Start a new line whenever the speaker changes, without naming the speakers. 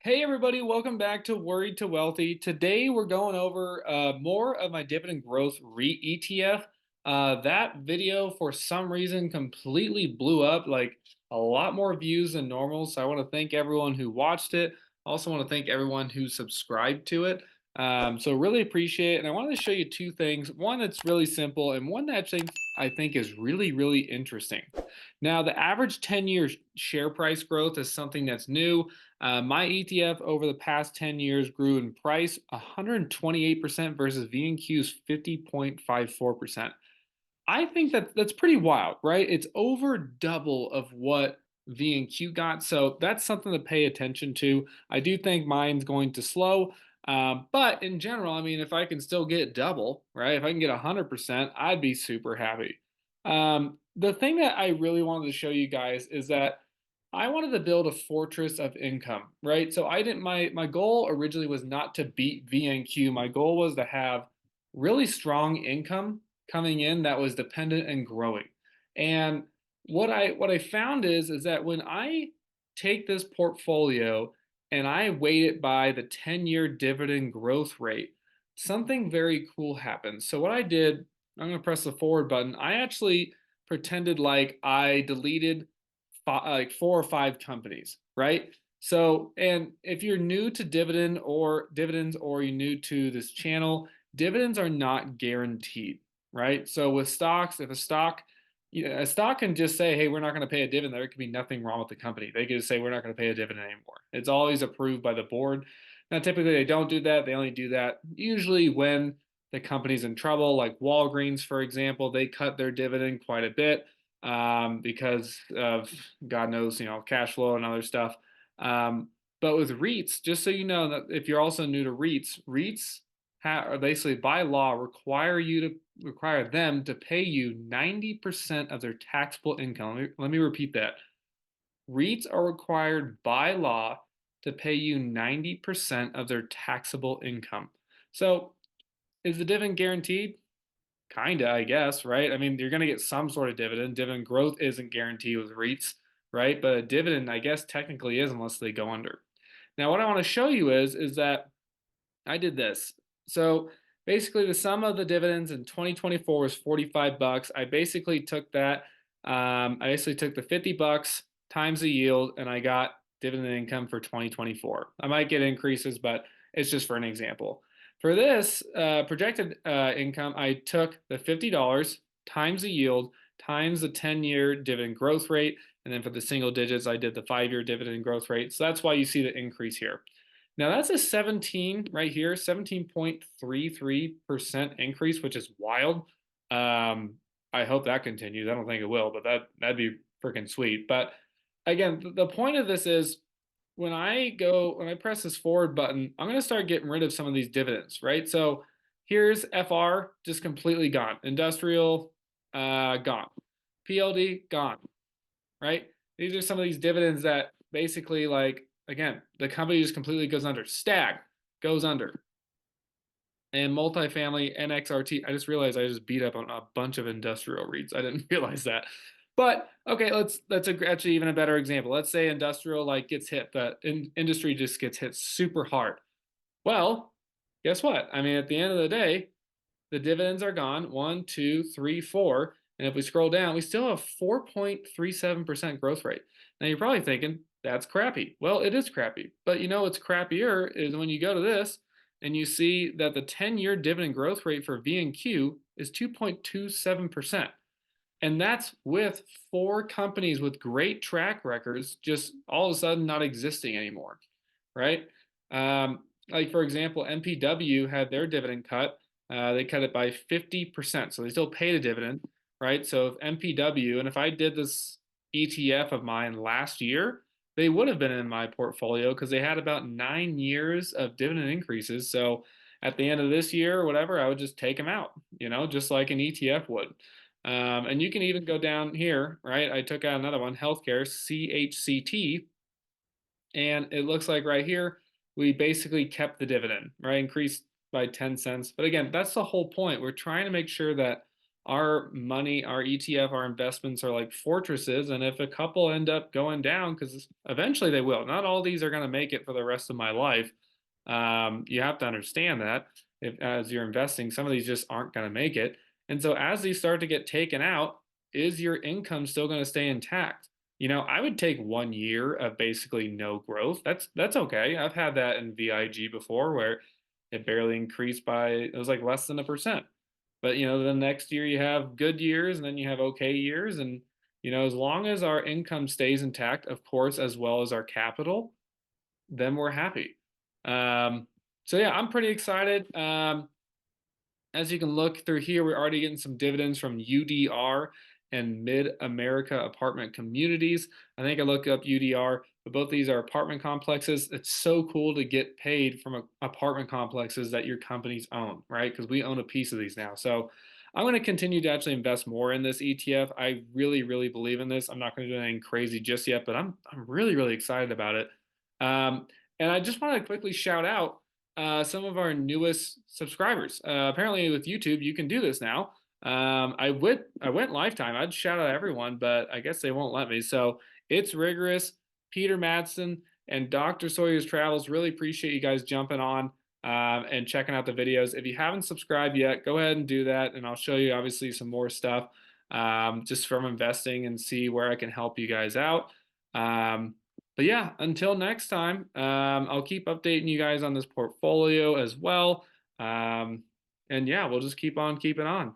Hey everybody, welcome back to Worried to Wealthy. Today we're going over more of my dividend growth REIT ETF. That video for some reason completely blew up, like a lot more views than normal. So I want to thank everyone who watched it. I also want to thank everyone who subscribed to it. So really appreciate it. And I wanted to show you two things. One that's really simple and one that I think is really interesting. Now, the average 10-year share price growth is something that's new. My ETF over the past 10 years grew in price 128% versus VNQ's 50.54%. I think that that's pretty wild, right? It's over double of what VNQ got. So that's something to pay attention to. I do think mine's going to slow. But in general, I mean, if I can still get double, right? If I can get 100%, I'd be super happy. The thing that I really wanted to show you guys is that I wanted to build a fortress of income, right? So I didn't my goal originally was not to beat VNQ. My goal was to have really strong income coming in that was dependent and growing. And what I found is that when I take this portfolio and I weight it by the 10-year dividend growth rate, something very cool happens. So what I did, I'm going to press the forward button. I actually pretended like I deleted like 4 or 5 companies, right? So, and if you're new to dividends or you're new to this channel, dividends are not guaranteed, right? So with stocks, if a stock can just say, hey, we're not going to pay a dividend, there could be nothing wrong with the company. They could just say, we're not going to pay a dividend anymore. It's always approved by the board. Now, typically they don't do that. They only do that usually when the company's in trouble, like Walgreens, for example, they cut their dividend quite a bit because of God knows, cash flow and other stuff. But with REITs, just so you know that if you're also new to REITs are basically by law require them to pay you 90% of their taxable income. Let me repeat that. REITs are required by law to pay you 90% of their taxable income. So is the dividend guaranteed? Kinda, I guess, right? I mean, you're going to get some sort of dividend. Dividend growth isn't guaranteed with REITs, right? But a dividend, I guess, technically is unless they go under. Now, what I want to show you is that I did this. So basically, the sum of the dividends in 2024 was 45 bucks. I basically took that. I basically took the 50 bucks times the yield, and I got dividend income for 2024. I might get increases, but it's just for an example. For this projected income, I took the $50 times the yield times the 10-year dividend growth rate. And then for the single digits, I did the 5-year dividend growth rate. So that's why you see the increase here. Now that's a 17 right here, 17.33% increase, which is wild. I hope that continues. I don't think it will, but that'd be freaking sweet. But again, the point of this is when I press this forward button, I'm going to start getting rid of some of these dividends, right? So here's FR just completely gone. Industrial gone. PLD gone, right? These are some of these dividends that basically, like, again, the company just completely goes under. Stag goes under. And multifamily NXRT, I just realized I just beat up on a bunch of industrial REITs. I didn't realize that. But okay, actually even a better example. Let's say industrial like gets hit, the industry just gets hit super hard. Well, guess what? I mean, at the end of the day, the dividends are gone. One, two, three, four. And if we scroll down, we still have 4.37% growth rate. Now you're probably thinking, that's crappy. Well, it is crappy. But you know what's crappier is when you go to this and you see that the 10-year dividend growth rate for V&Q is 2.27%. And that's with 4 companies with great track records just all of a sudden not existing anymore, right? Like for example, MPW had their dividend cut. They cut it by 50%, so they still paid a dividend, right? So if MPW, and if I did this ETF of mine last year, they would have been in my portfolio because they had about 9 years of dividend increases. So at the end of this year or whatever, I would just take them out, just like an ETF would. And you can even go down here, right? I took out another one, healthcare, CHCT, and it looks like right here, we basically kept the dividend, right? Increased by 10 cents. But again, that's the whole point. We're trying to make sure that our money, our ETF, our investments are like fortresses. And if a couple end up going down, because eventually they will, not all these are going to make it for the rest of my life. You have to understand that if as you're investing, some of these just aren't going to make it. And so as these start to get taken out, is your income still going to stay intact? I would take 1 year of basically no growth. That's okay. I've had that in VIG before where it barely increased by it was like less than 1%. But the next year you have good years and then you have okay years. And as long as our income stays intact, of course, as well as our capital, then we're happy. Um, so yeah, I'm pretty excited. As you can look through here, we're already getting some dividends from UDR and Mid America Apartment Communities. I think I looked up UDR, but both these are apartment complexes. It's so cool to get paid from apartment complexes that your companies own, right? Because we own a piece of these now. So I'm going to continue to actually invest more in this ETF. I really, really believe in this. I'm not going to do anything crazy just yet, but I'm really, really excited about it. Um, and I just want to quickly shout out some of our newest subscribers. Apparently, with YouTube, you can do this now. I went lifetime. I'd shout out everyone, but I guess they won't let me. So it's rigorous. Peter Madsen and Dr. Sawyer's Travels. Really appreciate you guys jumping on and checking out the videos. If you haven't subscribed yet, go ahead and do that, and I'll show you obviously some more stuff just from investing and see where I can help you guys out. But yeah, until next time, I'll keep updating you guys on this portfolio as well. And yeah, we'll just keep on keeping on.